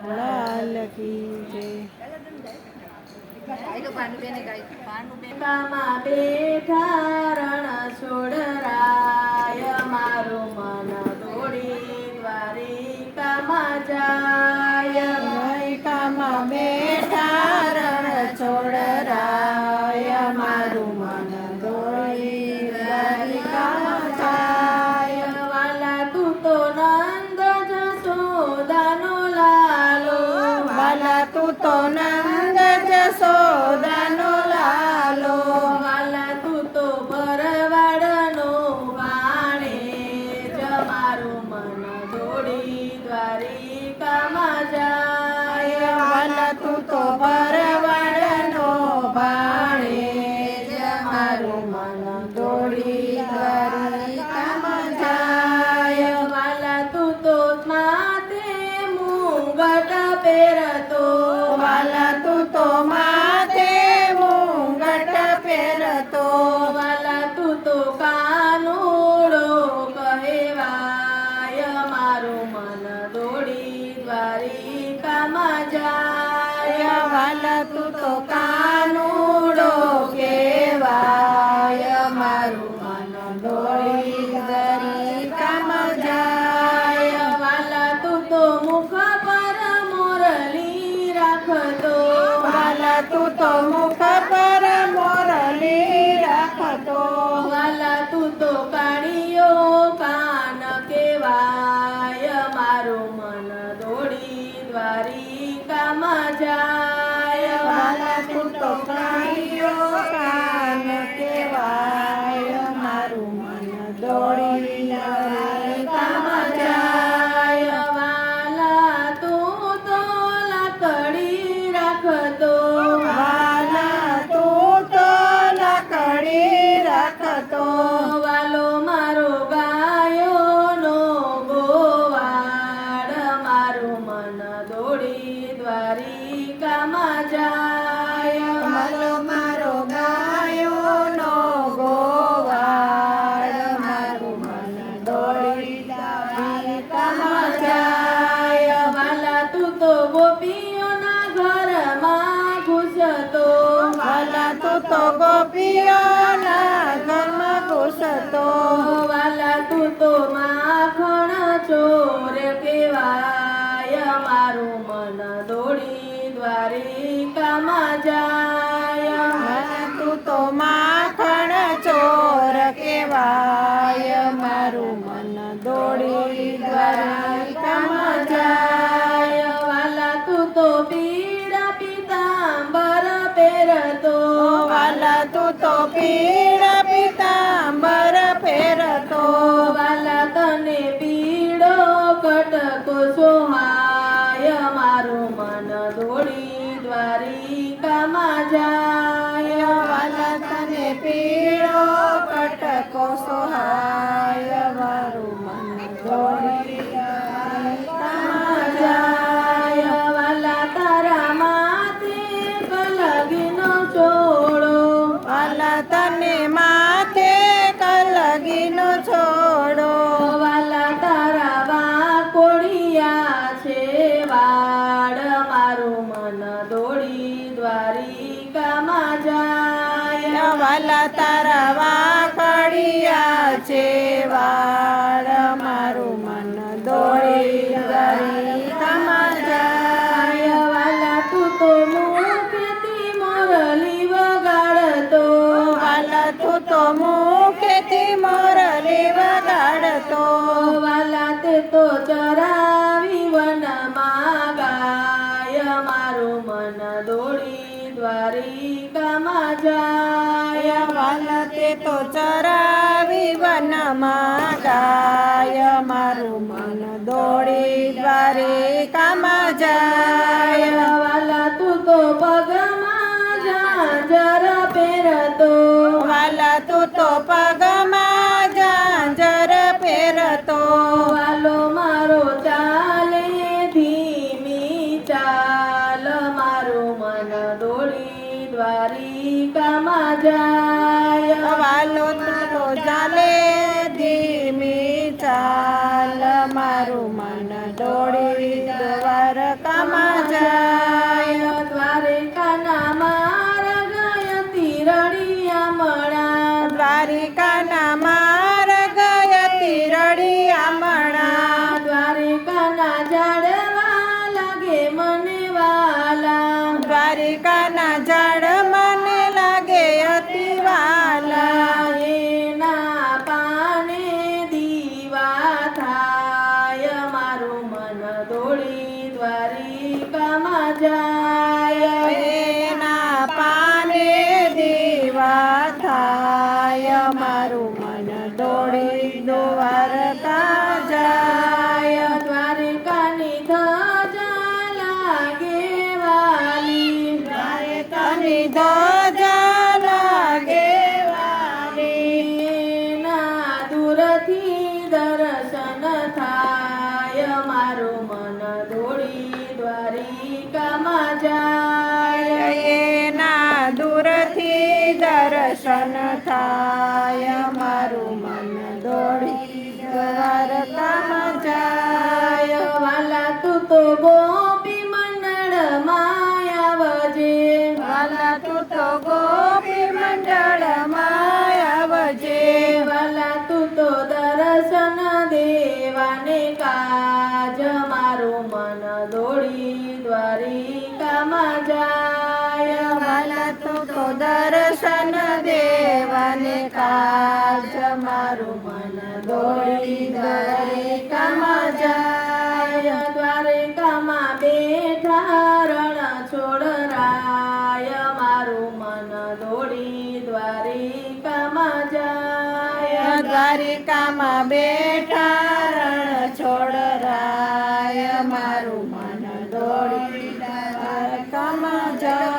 લાલ કી જય. કામાં બેઠા રણ છોડરાય મારું મન દોડી દ્વારિકામાં જાય. દ્વારિકામાં બેઠા રણ છોડરાય મારું મન દોડી દ્વારિકામાં જાય. વાલા તું તો નંદ જશોદાનો લાલો, વાલા તું તો નંદ જશોદાનો લાલો, વાલા તું તો ભરવાડનો વાણે જ મારું મન દોડી દ્વારિકામાં જાય. વાલા તું તો ભરવાડનો ભાણે જ મારું મન દોડી દ્વારિકામાં જાય. વાલા તું તો માથે મુગટ પહેરતો, વાલા તું તો માથે મુંગટ પહેરતો, વાલા તું તો કાનુડો કહેવાય મારું મન દોડી દ્વારિકામાં જાય. વાલા તું તો કાનુડો કહેવાય મારું મન દોડી દ્વારિકામાં જાય. વાલા તું તો મુખ પર મોરલી રાખતો, વાલા તું તો મુખ પર મોરલી રાખતો, વાલા તું તો કાળિયો કાન કેવાય મારું મન દોડી દ્વારિકામાં જાય. વાલા તું તો કાળિયો કાન કહેવાય મારું મન દોડી દ્વારિકામાં જાય. વાલા તું તો લાકડી રાખતો, વાલા તું તો લાકડી રાખતો, વાલો મારો ગાયોનો ગોવાળ મારું મન દોડી દ્વારિકામાં જાય. વાલો મારો ગાયોનો ગોવાળ મારું મન દોડી દ્વારિકામાં જાય. વાલા તું તો ગોપીઓના ઘરમાં ઘૂસતો, વાલા તું તો ગોપીઓના ઘરમાં ઘૂસતો, વાલા તું તો માખણ ચોર કહેવાય મારું મન દોડી દ્વારિકામાં જાય. વાલા તું તો માખણ ચોર કહેવાય મારું મન દોડી દ્વારિકામાં જાય. વાલા તું તો પીળા પીતાંબર પહેરતો, વાલા તું તો પીળા પીતાંબર પહેરતો, વાલા તને પીળો કટકો સોહાય મારું મન દોડી દ્વારિકામાં જાય. વાલા તને પીળો કટકો સોહાય મારું મન દોડી દ્વારિકામાં જાય. વાલા તારા માથે કલગીનો ચોળો, વાલા તને માથે કલગીનો છોડો, વાલા તારા વાકોડિયા છે વાડ મારું મન દોડી દ્વારિકામાં જાય. વાલા તારા વાકડિયા છે વાળ મારું મન દોડી દ્વારિકામાં જાય. વાલા તું તો મુખેથી મોરલી વગાડતો, વાલા તું તો મુખેથી મોરલી વગાડતો, વાલા તે તો ચરાવી વનમાં ગાય મારું મન દોડી દ્વારિકામાં જાય. વાલા તે તો ચરાવી વનમાં ગાય મારું મન દોડી દ્વારિકામાં જાય. વાલા તું તો પગમાં ઝાંઝર પહેરતો, વાલા તું તો પગમાં ઝાંઝર પહેરતો, વાલો મારો ચાલે ધીમી ચાલ મારું મન દોડી દ્વારિકામાં જાય. વાલો તું તો ચાલે ધીમી ચાલ મારું મન દોડી દ્વારકામાં દ્વારકામાં જાય. દ્વારકાના માર્ગ તીરડિયા મળા દ્વારિકાના માર્ગ તીરડિયા મળા. દ્વારકાના ઝાડવા લાગે મને વાલા દ્વારિકાના ઝાડ મને લાગે અતિ વાલા. એના પાને દીવા થાય મારું મન દોડી દ્વારિકામાં જાય એના પાને દીવા થાય મારું મન દોડી દ્વારકા જાય. દ્વારકાની ધજા લાગે વાલી દ્વારકાની ધજા લાગે વાલી. એના દૂરથી દર્શન થાય મારું મન દોડી દ્વારિકામાં જાય એના દૂરથી દર્શન થાય મારું મન દોડી દ્વારકામાં જાય. વાલા તું તો ગોપી મંડળ માયાવજે વાલા તું તો ગોપી મંડળમાં આવજે. વાલા તું તો દર્શન દેવાને કાજ મારું મન દોડી દ્વારિકામાં જાય વાલા તું તો દર્શન દેવાને કાજ મારું મન દોડી દ્વારિકામાં જાય. દ્વારકામાં બેઠા રણ છોડરાય મારું મન દોડી દ્વારિકામાં જાય દ્વારિકામાં બેઠા રણ છોડરાય મારું મન દોડી દ્વારકામાં જાય.